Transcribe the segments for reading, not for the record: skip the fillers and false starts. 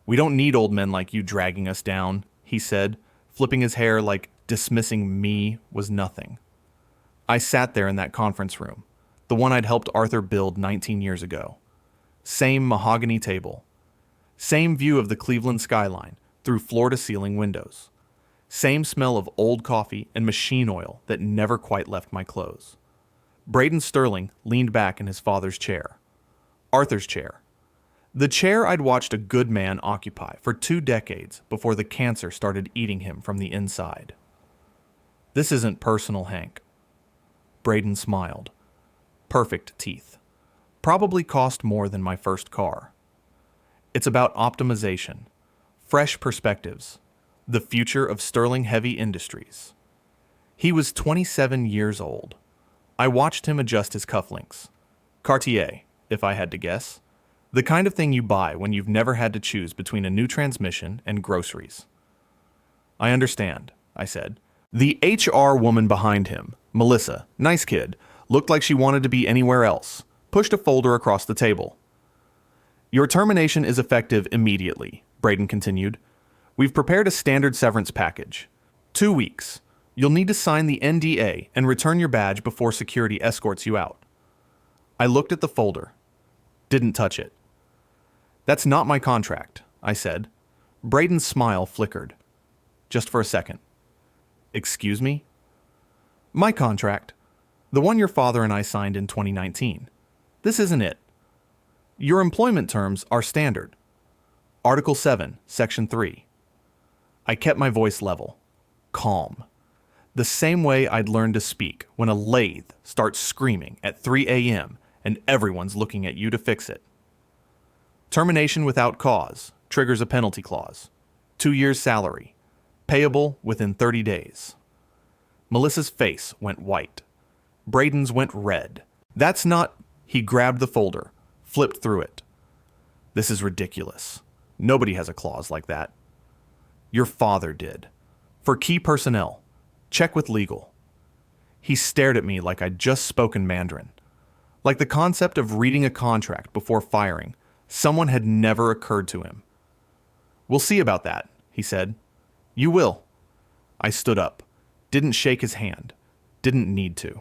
We don't need old men like you dragging us down, he said, flipping his hair like dismissing me was nothing. I sat there in that conference room, the one I'd helped Arthur build 19 years ago. Same mahogany table. Same view of the Cleveland skyline through floor-to-ceiling windows. Same smell of old coffee and machine oil that never quite left my clothes. Braden Sterling leaned back in his father's chair. Arthur's chair. The chair I'd watched a good man occupy for 2 decades before the cancer started eating him from the inside. This isn't personal, Hank. Braden smiled. Perfect teeth. Probably cost more than my first car. It's about optimization, fresh perspectives, the future of Sterling Heavy Industries. He was 27 years old. I watched him adjust his cufflinks. Cartier, if I had to guess. The kind of thing you buy when you've never had to choose between a new transmission and groceries. I understand, I said. The HR woman behind him, Melissa, nice kid, looked like she wanted to be anywhere else, pushed a folder across the table. Your termination is effective immediately, Braden continued. We've prepared a standard severance package. 2 weeks. You'll need to sign the NDA and return your badge before security escorts you out. I looked at the folder. Didn't touch it. That's not my contract, I said. Braden's smile flickered. Just for a second. Excuse me? My contract. The one your father and I signed in 2019. This isn't it. Your employment terms are standard. Article 7, Section 3. I kept my voice level. Calm. The same way I'd learned to speak when a lathe starts screaming at 3 a.m. and everyone's looking at you to fix it. Termination without cause triggers a penalty clause. 2 years' salary. Payable within 30 days. Melissa's face went white. Braden's went red. That's not... He grabbed the folder, flipped through it. This is ridiculous. Nobody has a clause like that. Your father did. For key personnel. Check with legal. He stared at me like I'd just spoken Mandarin. Like the concept of reading a contract before firing someone had never occurred to him. We'll see about that, he said. You will. I stood up. Didn't shake his hand. Didn't need to.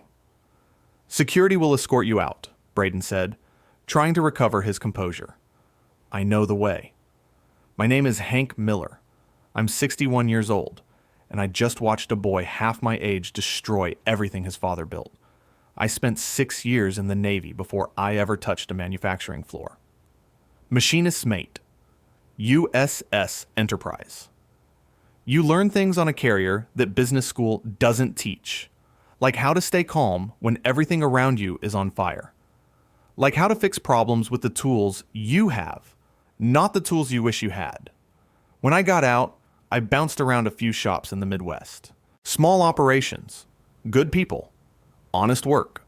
Security will escort you out, Braden said, trying to recover his composure. I know the way. My name is Hank Miller. I'm 61 years old, and I just watched a boy half my age destroy everything his father built. I spent 6 years in the Navy before I ever touched a manufacturing floor. Machinist's mate. USS Enterprise. You learn things on a carrier that business school doesn't teach, like how to stay calm when everything around you is on fire. Like how to fix problems with the tools you have, not the tools you wish you had. When I got out, I bounced around a few shops in the Midwest. Small operations, good people, honest work.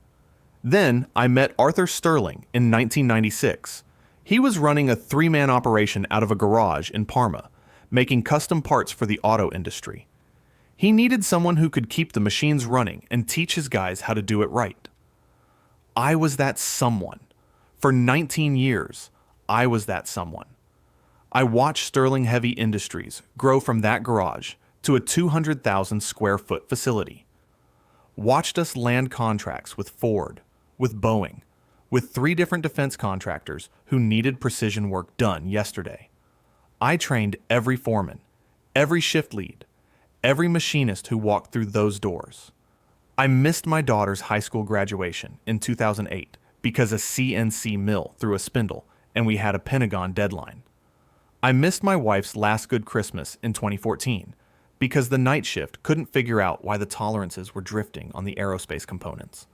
Then I met Arthur Sterling in 1996. He was running a 3-man operation out of a garage in Parma, making custom parts for the auto industry. He needed someone who could keep the machines running and teach his guys how to do it right. I was that someone. For 19 years, I was that someone. I watched Sterling Heavy Industries grow from that garage to a 200,000 square foot facility. Watched us land contracts with Ford, with Boeing, with 3 different defense contractors who needed precision work done yesterday. I trained every foreman, every shift lead, every machinist who walked through those doors. I missed my daughter's high school graduation in 2008 because a CNC mill threw a spindle and we had a Pentagon deadline. I missed my wife's last good Christmas in 2014 because the night shift couldn't figure out why the tolerances were drifting on the aerospace components.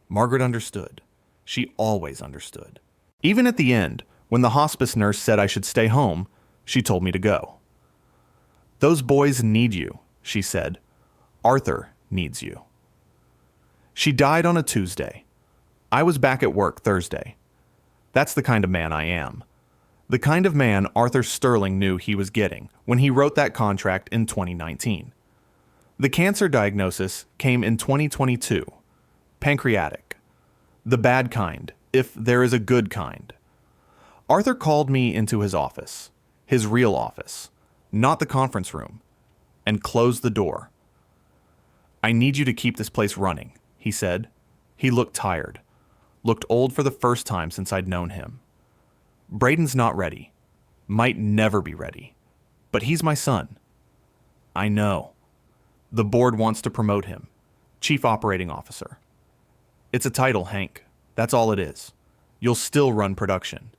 Margaret understood. She always understood. Even at the end, when the hospice nurse said I should stay home, she told me to go. Those boys need you, she said. Arthur needs you. She died on a Tuesday. I was back at work Thursday. That's the kind of man I am. The kind of man Arthur Sterling knew he was getting when he wrote that contract in 2019. The cancer diagnosis came in 2022. Pancreatic. The bad kind, if there is a good kind. Arthur called me into his office. his real office, not the conference room, and closed the door. "I need you to keep this place running," he said. He looked tired, looked old for the first time since I'd known him. "Braden's not ready, might never be ready, but he's my son." "I know. The board wants to promote him, Chief Operating Officer." "It's a title, Hank. That's all it is. You'll still run production.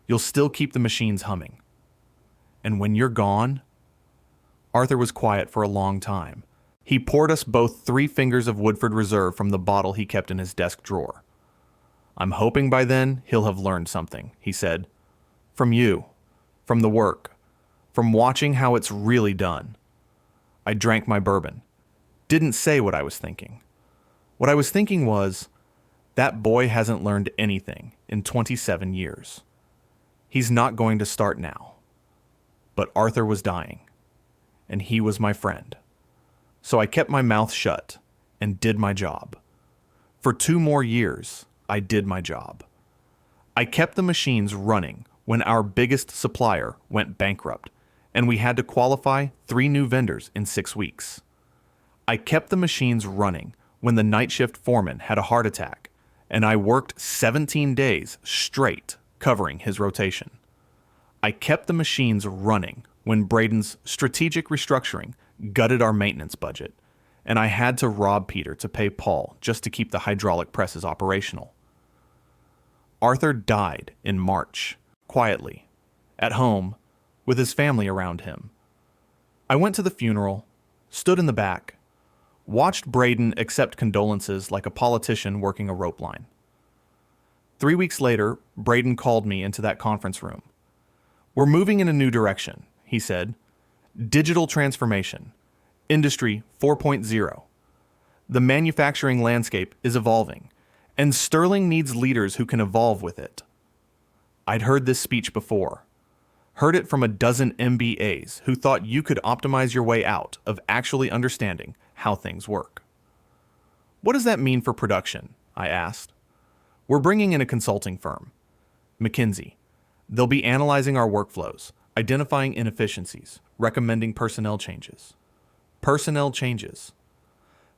You'll still keep the machines humming. And when you're gone..." Arthur was quiet for a long time. He poured us both 3 fingers of Woodford Reserve from the bottle he kept in his desk drawer. "I'm hoping by then he'll have learned something," he said. "From you, from the work, from watching how it's really done." I drank my bourbon. Didn't say what I was thinking. What I was thinking was, that boy hasn't learned anything in 27 years. He's not going to start now. But Arthur was dying, and he was my friend. So I kept my mouth shut and did my job. For 2 more years, I did my job. I kept the machines running when our biggest supplier went bankrupt, and we had to qualify 3 new vendors in 6 weeks. I kept the machines running when the night shift foreman had a heart attack, and I worked 17 days straight covering his rotation. I kept the machines running when Braden's strategic restructuring gutted our maintenance budget, and I had to rob Peter to pay Paul just to keep the hydraulic presses operational. Arthur died in March, quietly, at home, with his family around him. I went to the funeral, stood in the back, watched Braden accept condolences like a politician working a rope line. 3 weeks later, Braden called me into that conference room. "We're moving in a new direction," he said. "Digital transformation. Industry 4.0. The manufacturing landscape is evolving, and Sterling needs leaders who can evolve with it." I'd heard this speech before. Heard it from a dozen MBAs who thought you could optimize your way out of actually understanding how things work. "What does that mean for production?" I asked. "We're bringing in a consulting firm, McKinsey. They'll be analyzing our workflows, identifying inefficiencies, recommending personnel changes." Personnel changes.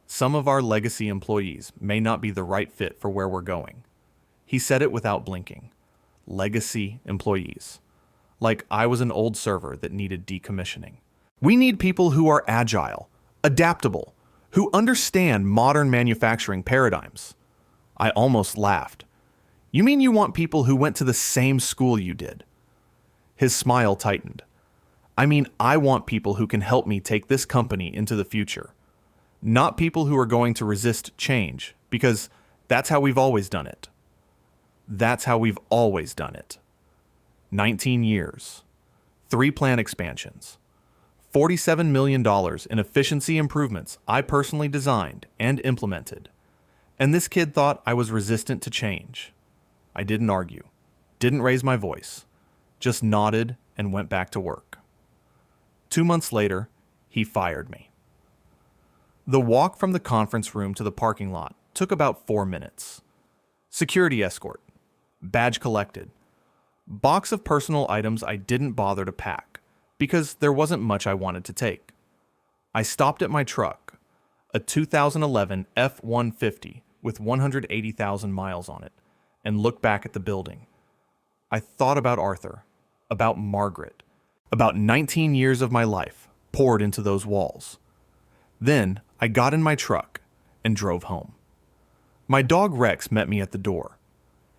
Some of our legacy employees may not be the right fit for where we're going. He said it without blinking. Legacy employees. Like I was an old server that needed decommissioning. "We need people who are agile, adaptable, who understand modern manufacturing paradigms." I almost laughed. "You mean you want people who went to the same school you did?" His smile tightened. "I mean, I want people who can help me take this company into the future. Not people who are going to resist change, because that's how we've always done it." That's how we've always done it. 19 years. 3 plant expansions. $47 million in efficiency improvements I personally designed and implemented. And this kid thought I was resistant to change. I didn't argue, didn't raise my voice, just nodded and went back to work. 2 months later, he fired me. The walk from the conference room to the parking lot took about 4 minutes. Security escort, badge collected, box of personal items I didn't bother to pack because there wasn't much I wanted to take. I stopped at my truck, a 2011 F-150 with 180,000 miles on it, and looked back at the building. I thought about Arthur, about Margaret, about 19 years of my life poured into those walls. Then I got in my truck and drove home. My dog Rex met me at the door.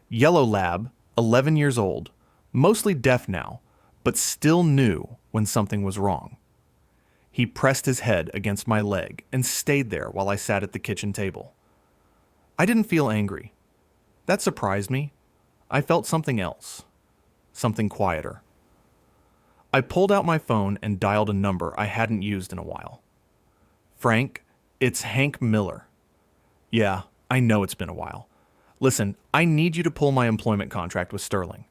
Yellow Lab, 11 years old, mostly deaf now, but still knew when something was wrong. He pressed his head against my leg and stayed there while I sat at the kitchen table. I didn't feel angry. That surprised me. I felt something else. Something quieter. I pulled out my phone and dialed a number I hadn't used in a while. "Frank, it's Hank Miller." "Yeah, I know it's been a while. Listen, I need you to pull my employment contract with Sterling.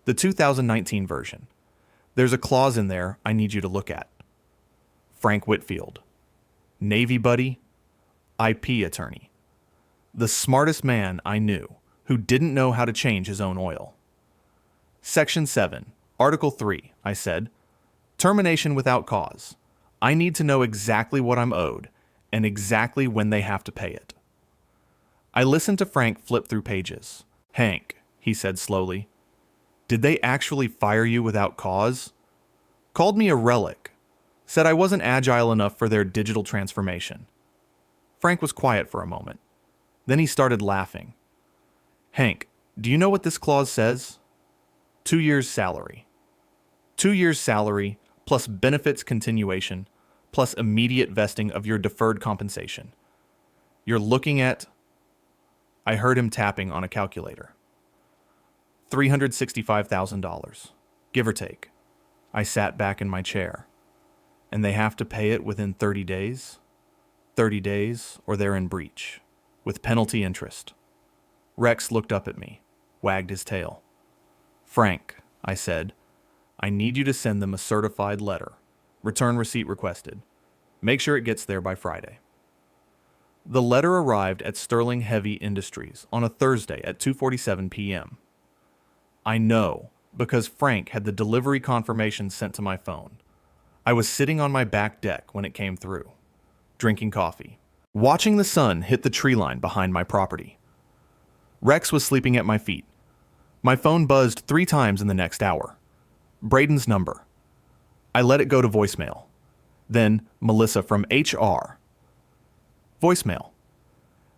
The 2019 version. There's a clause in there I need you to look at." Frank Whitfield. Navy buddy, IP attorney. The smartest man I knew who didn't know how to change his own oil. "Section 7, Article 3, I said. Termination without cause. I need to know exactly what I'm owed and exactly when they have to pay it. I listened to Frank flip through pages. Hank, he said slowly, did they actually fire you without cause? Called me a relic. Said I wasn't agile enough for their digital transformation. Frank was quiet for a moment. Then he started laughing. Hank, do you know what this clause says? 2 years' salary. 2 years' salary plus benefits continuation plus immediate vesting of your deferred compensation. You're looking at... I heard him tapping on a calculator. $365,000, give or take. I sat back in my chair. And they have to pay it within 30 days? 30 days, or they're in breach, with penalty interest. Rex looked up at me, wagged his tail. Frank, I said, I need you to send them a certified letter. Return receipt requested. Make sure it gets there by Friday. The letter arrived at Sterling Heavy Industries on a Thursday at 2:47 p.m. I know, because Frank had the delivery confirmation sent to my phone. I was sitting on my back deck when it came through, drinking coffee, watching the sun hit the tree line behind my property. Rex was sleeping at my feet. My phone buzzed 3 times in the next hour. Braden's number. I let it go to voicemail. Then Melissa from HR. Voicemail.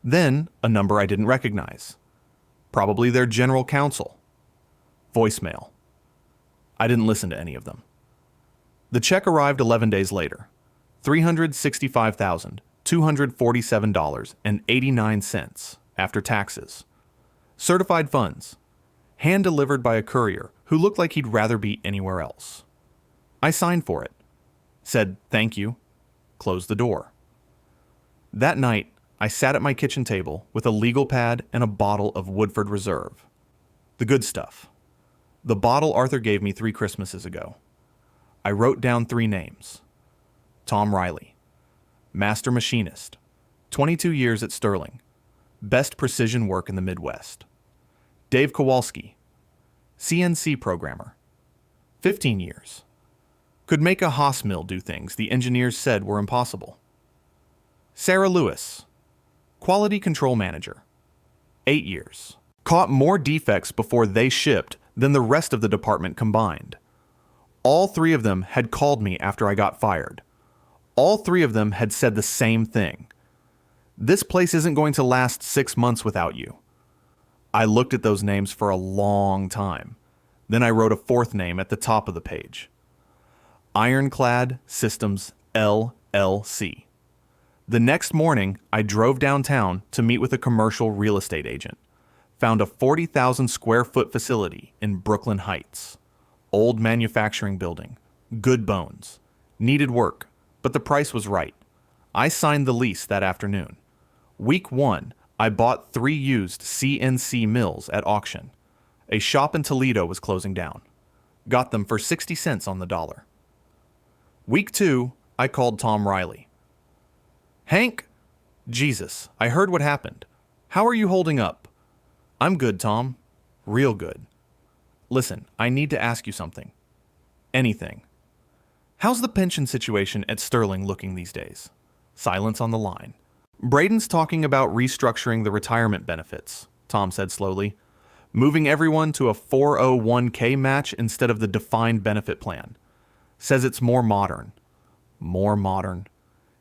Then a number I didn't recognize. Probably their general counsel. Voicemail. I didn't listen to any of them. The check arrived 11 days later. $365,247.89 after taxes. Certified funds. Hand-delivered by a courier who looked like he'd rather be anywhere else. I signed for it. Said thank you. Closed the door. That night, I sat at my kitchen table with a legal pad and a bottle of Woodford Reserve. The good stuff. The bottle Arthur gave me 3 Christmases ago. I wrote down 3 names. Tom Riley. Master machinist. 22 years at Sterling. Best precision work in the Midwest. Dave Kowalski. CNC programmer. 15 years. Could make a Haas mill do things the engineers said were impossible. Sarah Lewis. Quality control manager. 8 years. Caught more defects before they shipped than the rest of the department combined. All 3 of them had called me after I got fired. All 3 of them had said the same thing. This place isn't going to last 6 months without you. I looked at those names for a long time. Then I wrote a 4th name at the top of the page. Ironclad Systems LLC. The next morning, I drove downtown to meet with a commercial real estate agent. Found a 40,000 square foot facility in Brooklyn Heights. Old manufacturing building. Good bones. Needed work, but the price was right. I signed the lease that afternoon. Week 1, I bought 3 used CNC mills at auction. A shop in Toledo was closing down. Got them for 60 cents on the dollar. Week 2, I called Tom Riley. Hank? Jesus, I heard what happened. How are you holding up? I'm good, Tom. Real good. Listen, I need to ask you something. Anything. How's the pension situation at Sterling looking these days? Silence on the line. Braden's talking about restructuring the retirement benefits, Tom said slowly. Moving everyone to a 401k match instead of the defined benefit plan. Says it's more modern. More modern.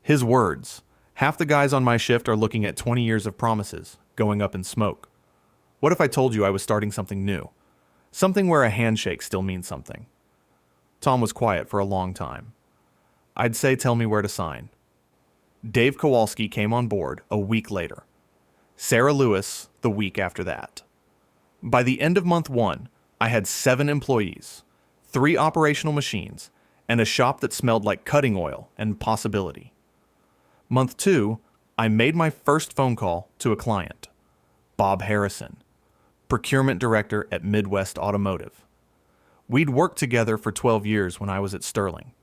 His words. Half the guys on my shift are looking at 20 years of promises, going up in smoke. What if I told you I was starting something new? Something where a handshake still means something. Tom was quiet for a long time. I'd say tell me where to sign. Dave Kowalski came on board a week later. Sarah Lewis the week after that. By the end of month 1, I had 7 employees, 3 operational machines, and a shop that smelled like cutting oil and possibility. Month 2, I made my first phone call to a client, Bob Harrison, procurement director at Midwest Automotive. We'd worked together for 12 years when I was at Sterling.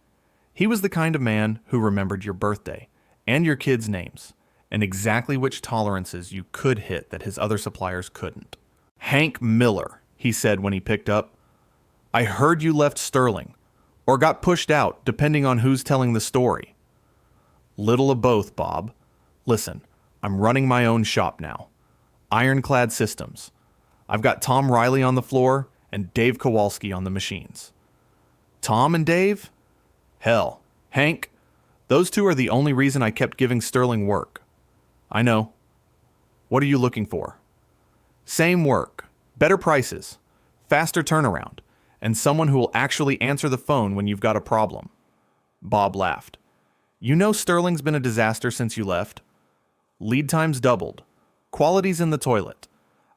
He was the kind of man who remembered your birthday and your kids' names, and exactly which tolerances you could hit that his other suppliers couldn't. Hank Miller, he said when he picked up, I heard you left Sterling, or got pushed out, depending on who's telling the story? Little of both, Bob. Listen, I'm running my own shop now. Ironclad Systems. I've got Tom Riley on the floor and Dave Kowalski on the machines. Tom and Dave? Hell, Hank, those two are the only reason I kept giving Sterling work. I know. What are you looking for? Same work, better prices, faster turnaround, and someone who will actually answer the phone when you've got a problem. Bob laughed. You know Sterling's been a disaster since you left. Lead times doubled. Quality's in the toilet.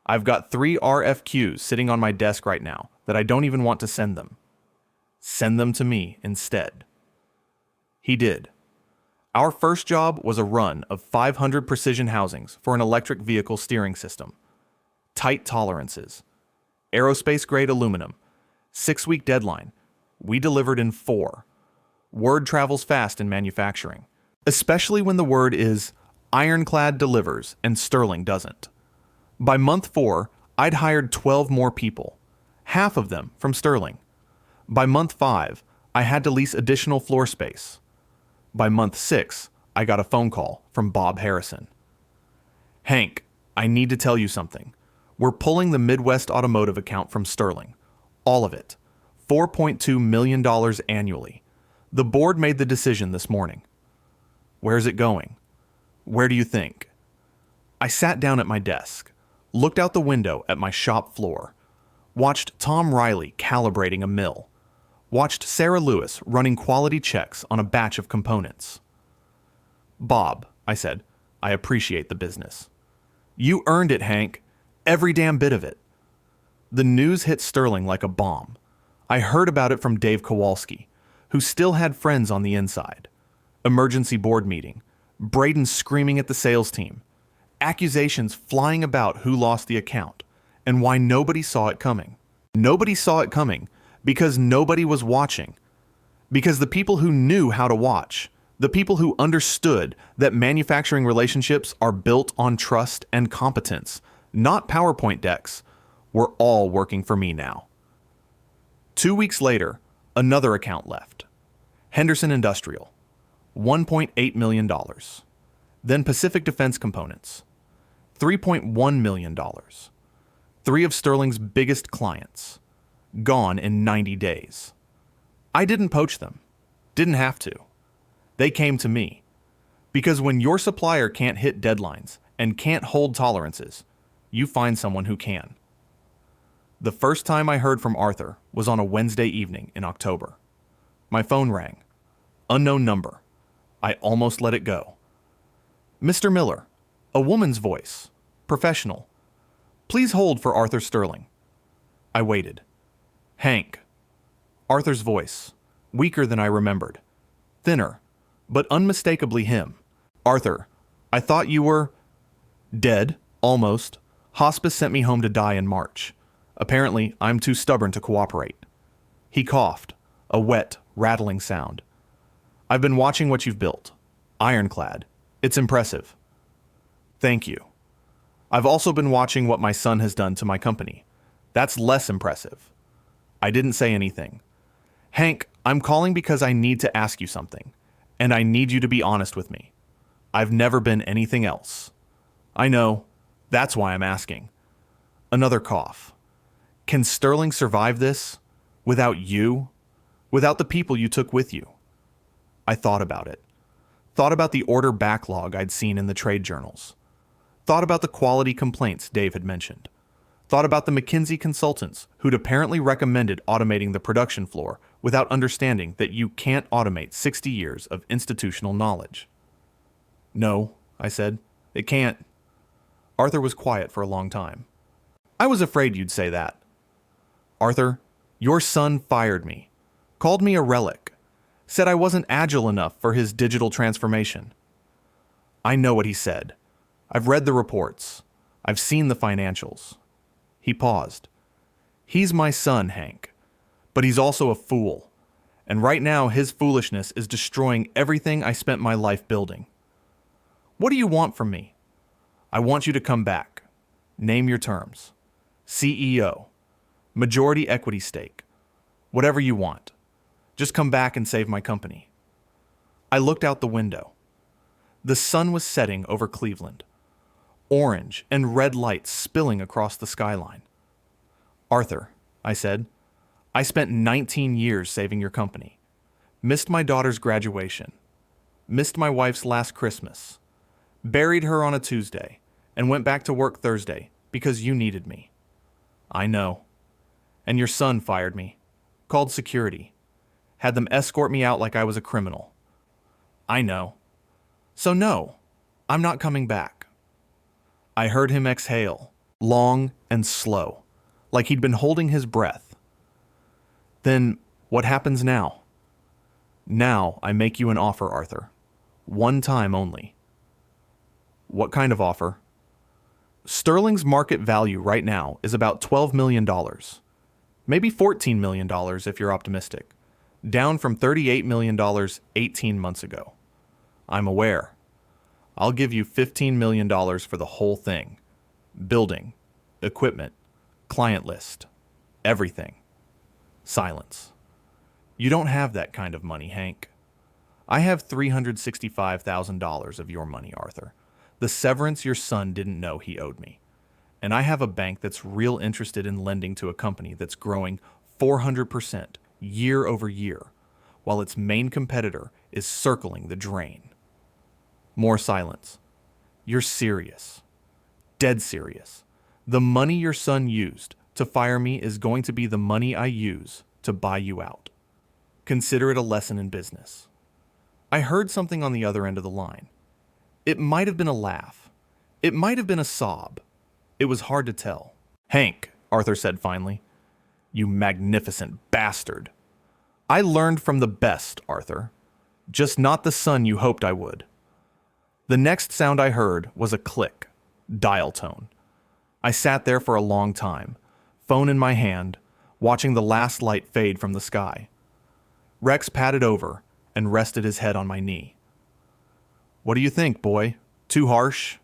I've got 3 RFQs sitting on my desk right now that I don't even want to send them. Send them to me instead. He did. Our first job was a run of 500 precision housings for an electric vehicle steering system. Tight tolerances. Aerospace-grade aluminum. 6-week deadline. We delivered in 4. Word travels fast in manufacturing, especially when the word is Ironclad delivers and Sterling doesn't. By month 4, I'd hired 12 more people, half of them from Sterling. By month 5, I had to lease additional floor space. By month 6, I got a phone call from Bob Harrison. Hank, I need to tell you something. We're pulling the Midwest Automotive account from Sterling. All of it. $4.2 million annually. The board made the decision this morning. Where's it going? Where do you think? I sat down at my desk, looked out the window at my shop floor, watched Tom Riley calibrating a mill, watched Sarah Lewis running quality checks on a batch of components. Bob, I said, I appreciate the business. You earned it, Hank. Every damn bit of it. The news hit Sterling like a bomb. I heard about it from Dave Kowalski, who still had friends on the inside. Emergency board meeting. Braden screaming at the sales team. Accusations flying about who lost the account and why nobody saw it coming. Nobody saw it coming because nobody was watching. Because the people who knew how to watch, the people who understood that manufacturing relationships are built on trust and competence, not PowerPoint decks, were all working for me now. 2 weeks later, another account left. Henderson Industrial, $1.8 million. Then Pacific Defense Components, $3.1 million. 3 of Sterling's biggest clients, gone in 90 days. I didn't poach them, didn't have to. They came to me. Because when your supplier can't hit deadlines and can't hold tolerances, you find someone who can. The first time I heard from Arthur was on a Wednesday evening in October. My phone rang. Unknown number. I almost let it go. Mr. Miller, a woman's voice, professional. Please hold for Arthur Sterling. I waited. Hank. Arthur's voice, weaker than I remembered. Thinner, but unmistakably him. Arthur, I thought you were... Dead, almost. Hospice sent me home to die in March. Apparently, I'm too stubborn to cooperate. He coughed, a wet, rattling sound. I've been watching what you've built. Ironclad. It's impressive. Thank you. I've also been watching what my son has done to my company. That's less impressive. I didn't say anything. Hank, I'm calling because I need to ask you something, and I need you to be honest with me. I've never been anything else. I know. That's why I'm asking. Another cough. Can Sterling survive this? Without you? Without the people you took with you? I thought about it. Thought about the order backlog I'd seen in the trade journals. Thought about the quality complaints Dave had mentioned. Thought about the McKinsey consultants who'd apparently recommended automating the production floor without understanding that you can't automate 60 years of institutional knowledge. No, I said, it can't. Arthur was quiet for a long time. I was afraid you'd say that. Arthur, your son fired me, called me a relic, said I wasn't agile enough for his digital transformation. I know what he said. I've read the reports. I've seen the financials. He paused. He's my son, Hank, but he's also a fool, and right now his foolishness is destroying everything I spent my life building. What do you want from me? I want you to come back. Name your terms. CEO. Majority equity stake. Whatever you want. Just come back and save my company. I looked out the window. The sun was setting over Cleveland, orange and red lights spilling across the skyline. Arthur, I said, I spent 19 years saving your company. Missed my daughter's graduation. Missed my wife's last Christmas. Buried her on a Tuesday and went back to work Thursday because you needed me. I know. And your son fired me. Called security. Had them escort me out like I was a criminal. I know. So no, I'm not coming back. I heard him exhale, long and slow, like he'd been holding his breath. Then what happens now? Now I make you an offer, Arthur. One time only. What kind of offer? Sterling's market value right now is about $12 million. Maybe $14 million if you're optimistic. Down from $38 million 18 months ago. I'm aware. I'll give you $15 million for the whole thing. Building, equipment, client list, everything. Silence. You don't have that kind of money, Hank. I have $365,000 of your money, Arthur. The severance your son didn't know he owed me. And I have a bank that's real interested in lending to a company that's growing 400% year over year, while its main competitor is circling the drain. More silence. You're serious. Dead serious. The money your son used to fire me is going to be the money I use to buy you out. Consider it a lesson in business. I heard something on the other end of the line. It might have been a laugh. It might have been a sob. It was hard to tell. Hank, Arthur said finally, you magnificent bastard. I learned from the best, Arthur. Just not the son you hoped I would. The next sound I heard was a click, dial tone. I sat there for a long time, phone in my hand, watching the last light fade from the sky. Rex padded over and rested his head on my knee. What do you think, boy? Too harsh?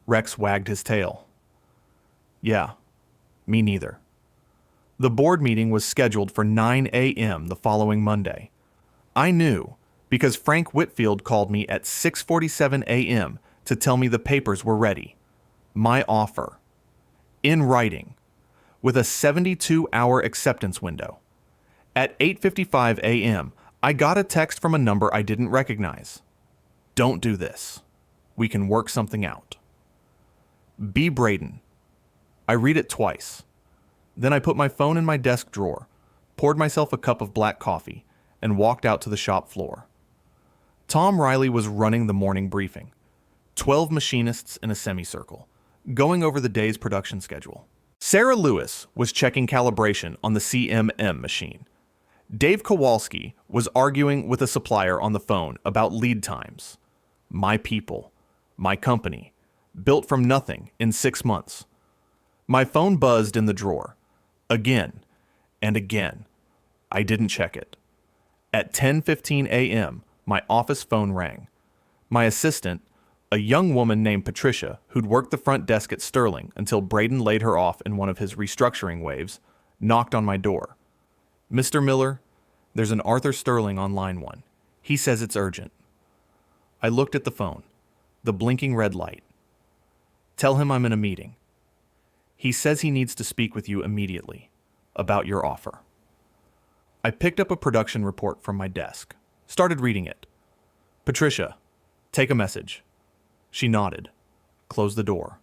Rex wagged his tail. Yeah, me neither. The board meeting was scheduled for 9 a.m. the following Monday. I knew because Frank Whitfield called me at 6:47 a.m. to tell me the papers were ready. My offer. In writing. With a 72-hour acceptance window. At 8:55 a.m., I got a text from a number I didn't recognize. Don't do this. We can work something out. B. Braden. I read it twice. Then I put my phone in my desk drawer, poured myself a cup of black coffee, and walked out to the shop floor. Tom Riley was running the morning briefing. 12 machinists in a semicircle, going over the day's production schedule. Sarah Lewis was checking calibration on the CMM machine. Dave Kowalski was arguing with a supplier on the phone about lead times. My people, my company, built from nothing in 6 months. My phone buzzed in the drawer. Again and again. I didn't check it. At 10:15 a.m., my office phone rang. My assistant, a young woman named Patricia, who'd worked the front desk at Sterling until Braden laid her off in one of his restructuring waves, knocked on my door. Mr. Miller, there's an Arthur Sterling on line 1. He says it's urgent. I looked at the phone, the blinking red light. Tell him I'm in a meeting. He says he needs to speak with you immediately about your offer. I picked up a production report from my desk, started reading it. Patricia, take a message. She nodded, closed the door.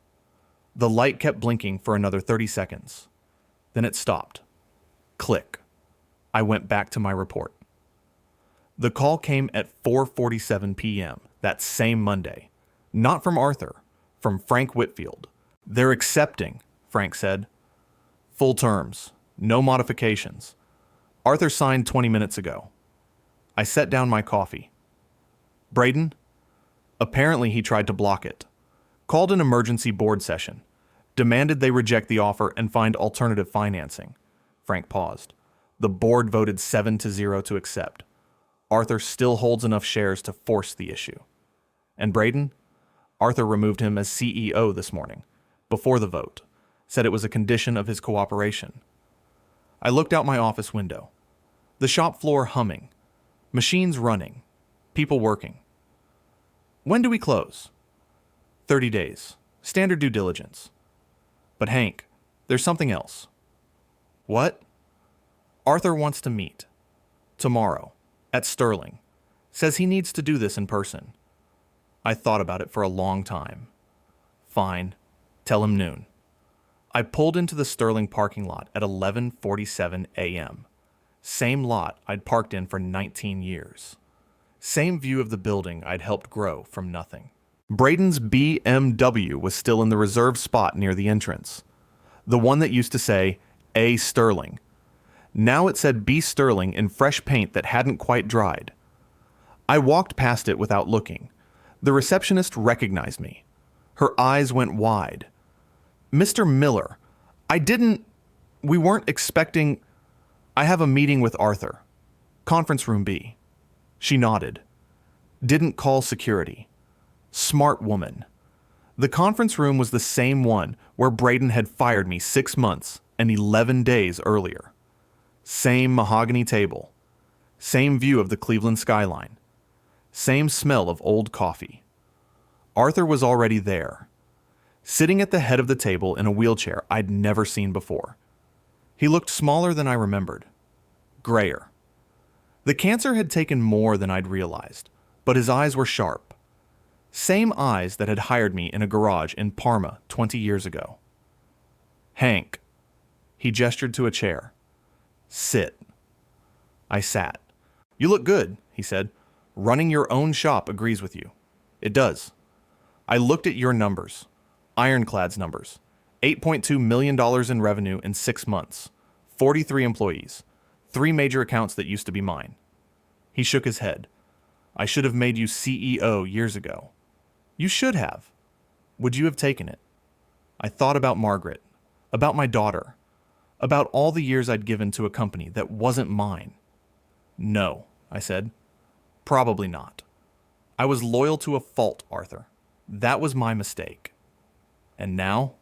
The light kept blinking for another 30 seconds. Then it stopped. Click. I went back to my report. The call came at 4:47 p.m. that same Monday. Not from Arthur, from Frank Whitfield. They're accepting, Frank said. Full terms, no modifications. Arthur signed 20 minutes ago. I set down my coffee. Braden? Apparently he tried to block it. Called an emergency board session. Demanded they reject the offer and find alternative financing. Frank paused. The board voted 7-0 to accept. Arthur still holds enough shares to force the issue. And Braden? Arthur removed him as CEO this morning, before the vote. Said it was a condition of his cooperation. I looked out my office window. The The shop floor humming. Machines running. People working. When do we close? 30 days. Standard due diligence. But Hank, there's something else. What? Arthur wants to meet. Tomorrow. At Sterling. Says he needs to do this in person. I thought about it for a long time. Fine. Tell him noon. I pulled into the Sterling parking lot at 11:47 a.m. Same lot I'd parked in for 19 years. Same view of the building I'd helped grow from nothing. Braden's BMW was still in the reserved spot near the entrance. The one that used to say, A. Sterling. Now it said B. Sterling in fresh paint that hadn't quite dried. I walked past it without looking. The receptionist recognized me. Her eyes went wide. Mr. Miller, we weren't expecting... I have a meeting with Arthur. Conference room B. She nodded. Didn't call security. Smart woman. The conference room was the same one where Braden had fired me 6 months and 11 days earlier. Same mahogany table. Same view of the Cleveland skyline. Same smell of old coffee. Arthur was already there, sitting at the head of the table in a wheelchair I'd never seen before. He looked smaller than I remembered. Grayer. The cancer had taken more than I'd realized, but his eyes were sharp. Same eyes that had hired me in a garage in Parma 20 years ago. Hank. He gestured to a chair. Sit. I sat. You look good, he said. Running your own shop agrees with you. It does. I looked at your numbers. Ironclad's numbers. $8.2 million in revenue in 6 months. 43 employees. 3 major accounts that used to be mine. He shook his head. I should have made you CEO years ago. You should have. Would you have taken it? I thought about Margaret, about my daughter, about all the years I'd given to a company that wasn't mine. No, I said. Probably not. I was loyal to a fault, Arthur. That was my mistake. And now?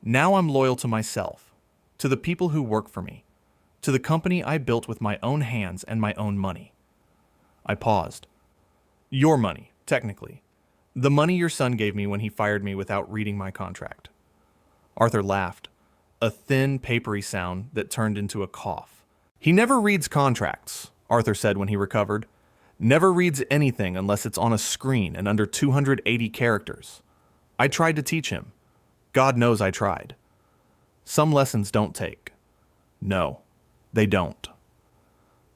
Now I'm loyal to myself, to the people who work for me, to the company I built with my own hands and my own money. I paused. Your money, technically. The money your son gave me when he fired me without reading my contract. Arthur laughed, a thin, papery sound that turned into a cough. He never reads contracts, Arthur said when he recovered. Never reads anything unless it's on a screen and under 280 characters. I tried to teach him. God knows I tried. Some lessons don't take. No, they don't.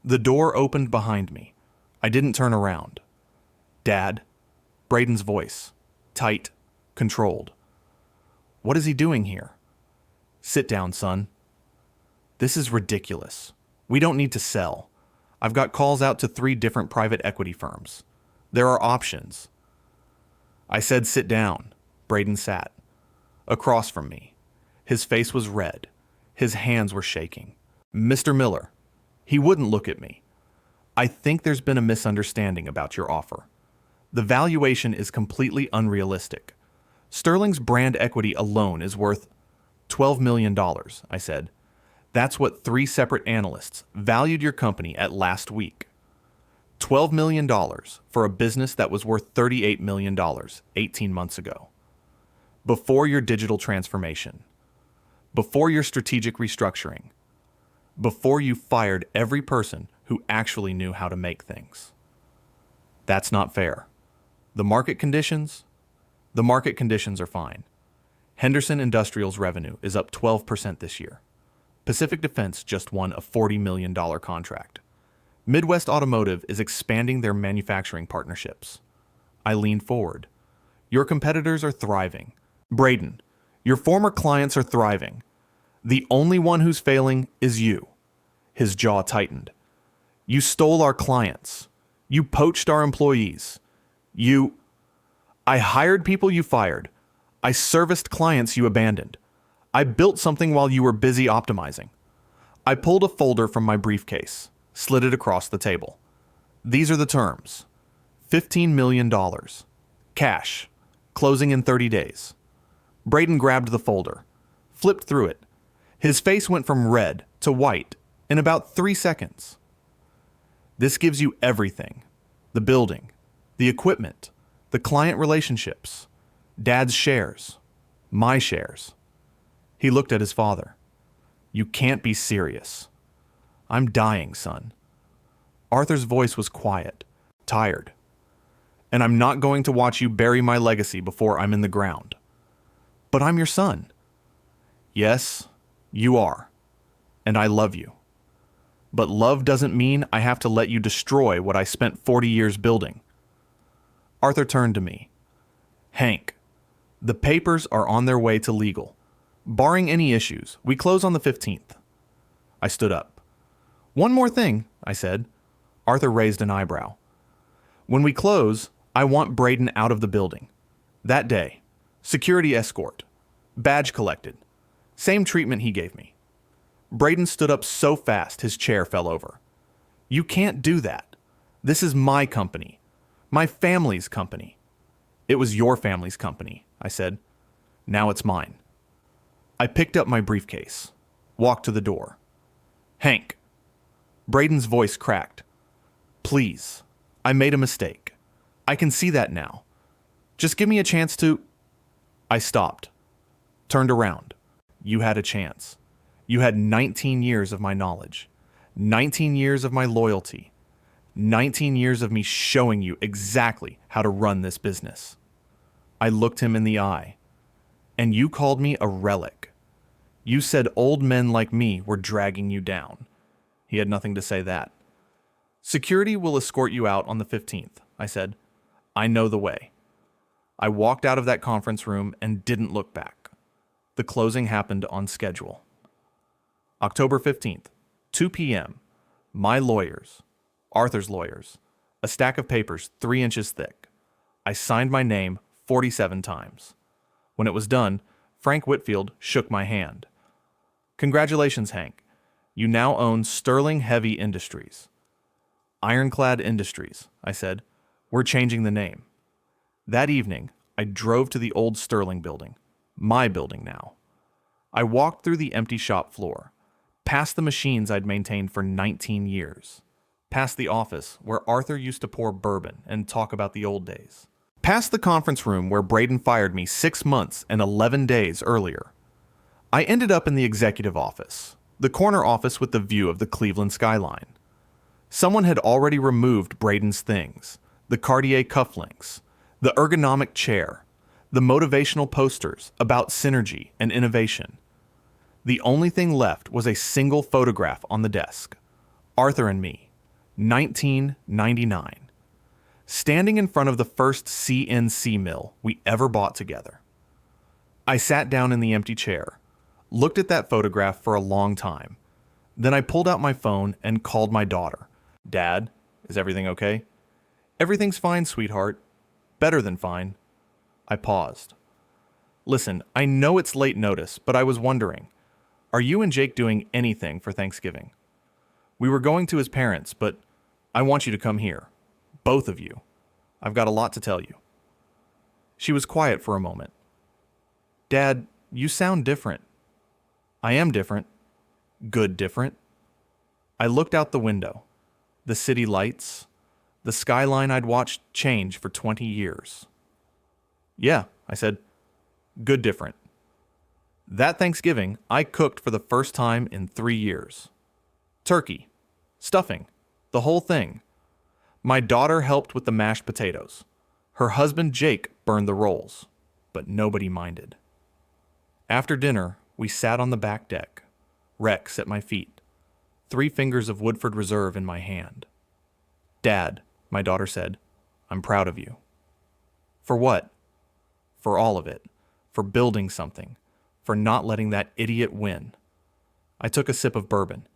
The door opened behind me. I didn't turn around. Dad. Braden's voice. Tight. Controlled. What is he doing here? Sit down, son. This is ridiculous. We don't need to sell. I've got calls out to 3 different private equity firms. There are options. I said sit down. Braden sat. Across from me. His face was red. His hands were shaking. Mr. Miller. He wouldn't look at me. I think there's been a misunderstanding about your offer. The valuation is completely unrealistic. Sterling's brand equity alone is worth $12 million, I said. That's what 3 separate analysts valued your company at last week. $12 million for a business that was worth $38 million 18 months ago. Before your digital transformation. Before your strategic restructuring. Before you fired every person who actually knew how to make things. That's not fair. The market conditions are fine. Henderson Industrial's revenue is up 12% this year. Pacific Defense just won a $40 million contract. Midwest Automotive is expanding their manufacturing partnerships. I leaned forward. Your competitors are thriving. Braden, your former clients are thriving. The only one who's failing is you. His jaw tightened. You stole our clients. You poached our employees. I hired people you fired. I serviced clients you abandoned. I built something while you were busy optimizing. I pulled a folder from my briefcase, slid it across the table. These are the terms. $15 million. Cash. Closing in 30 days. Braden grabbed the folder, flipped through it. His face went from red to white in about 3 seconds. This gives you everything: the building, the equipment, the client relationships, Dad's shares, my shares. He looked at his father. You can't be serious. I'm dying, son. Arthur's voice was quiet, tired. And I'm not going to watch you bury my legacy before I'm in the ground. But I'm your son. Yes, you are. And I love you. But love doesn't mean I have to let you destroy what I spent 40 years building. Arthur turned to me. Hank, the papers are on their way to legal. Barring any issues, we close on the 15th. I stood up. One more thing, I said. Arthur raised an eyebrow. When we close, I want Braden out of the building. That day. Security escort. Badge collected. Same treatment he gave me. Braden stood up so fast his chair fell over. You can't do that. This is my company. My family's company. It was your family's company, I said. Now it's mine. I picked up my briefcase. Walked to the door. Hank. Braden's voice cracked. Please. I made a mistake. I can see that now. Just give me a chance to... I stopped. Turned around. You had a chance. You had 19 years of my knowledge. 19 years of my loyalty. 19 years of me showing you exactly how to run this business. I looked him in the eye. And you called me a relic. You said old men like me were dragging you down. He had nothing to say that. Security will escort you out on the 15th, I said. I know the way. I walked out of that conference room and didn't look back. The closing happened on schedule. October 15th, 2 p.m. My lawyers, Arthur's lawyers, a stack of papers 3 inches thick. I signed my name 47 times. When it was done, Frank Whitfield shook my hand. Congratulations, Hank. You now own Sterling Heavy Industries. Ironclad Industries, I said. We're changing the name. That evening, I drove to the old Sterling building, my building now. I walked through the empty shop floor, past the machines I'd maintained for 19 years, past the office where Arthur used to pour bourbon and talk about the old days, past the conference room where Braden fired me 6 months and 11 days earlier. I ended up in the executive office, the corner office with the view of the Cleveland skyline. Someone had already removed Braden's things, the Cartier cufflinks, the ergonomic chair, the motivational posters about synergy and innovation. The only thing left was a single photograph on the desk. Arthur and me, 1999, standing in front of the first CNC mill we ever bought together. I sat down in the empty chair, looked at that photograph for a long time. Then I pulled out my phone and called my daughter. Dad, is everything okay? Everything's fine, sweetheart. Better than fine. I paused. Listen, I know it's late notice, but I was wondering, are you and Jake doing anything for Thanksgiving? We were going to his parents, but I want you to come here. Both of you. I've got a lot to tell you. She was quiet for a moment. Dad, you sound different. I am different. Good different. I looked out the window. The city lights. The skyline I'd watched change for 20 years. Yeah, I said. Good different. That Thanksgiving, I cooked for the first time in 3 years. Turkey. Stuffing. The whole thing. My daughter helped with the mashed potatoes. Her husband Jake burned the rolls, but nobody minded. After dinner, we sat on the back deck, Rex at my feet, 3 fingers of Woodford Reserve in my hand. Dad, my daughter said, I'm proud of you. For what? For all of it. For building something. For not letting that idiot win. I took a sip of bourbon.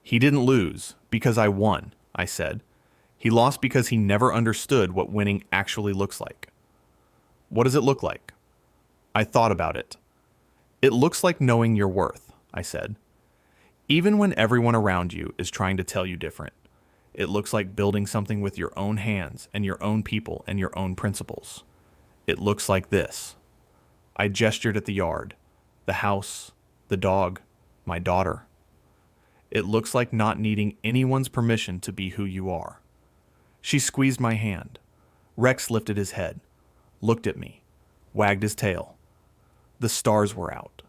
He didn't lose because I won, I said. He lost because he never understood what winning actually looks like. What does it look like? I thought about it. It looks like knowing your worth, I said. Even when everyone around you is trying to tell you different, it looks like building something with your own hands and your own people and your own principles. It looks like this. I gestured at the yard, the house, the dog, my daughter. It looks like not needing anyone's permission to be who you are. She squeezed my hand. Rex lifted his head, looked at me, wagged his tail. The stars were out.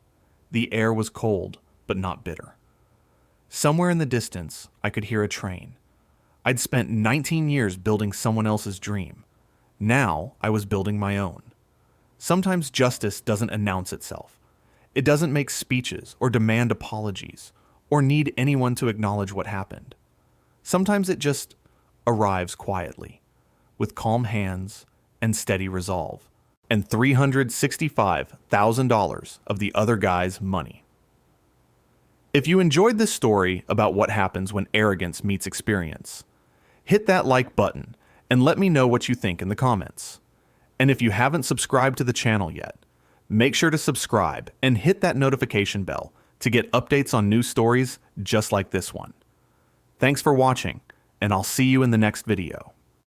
The air was cold, but not bitter. Somewhere in the distance, I could hear a train. I'd spent 19 years building someone else's dream. Now I was building my own. Sometimes justice doesn't announce itself. It doesn't make speeches or demand apologies or need anyone to acknowledge what happened. Sometimes it just arrives quietly, with calm hands and steady resolve, and $365,000 of the other guy's money. If you enjoyed this story about what happens when arrogance meets experience, hit that like button and let me know what you think in the comments. And if you haven't subscribed to the channel yet, make sure to subscribe and hit that notification bell to get updates on new stories just like this one. Thanks for watching, and I'll see you in the next video.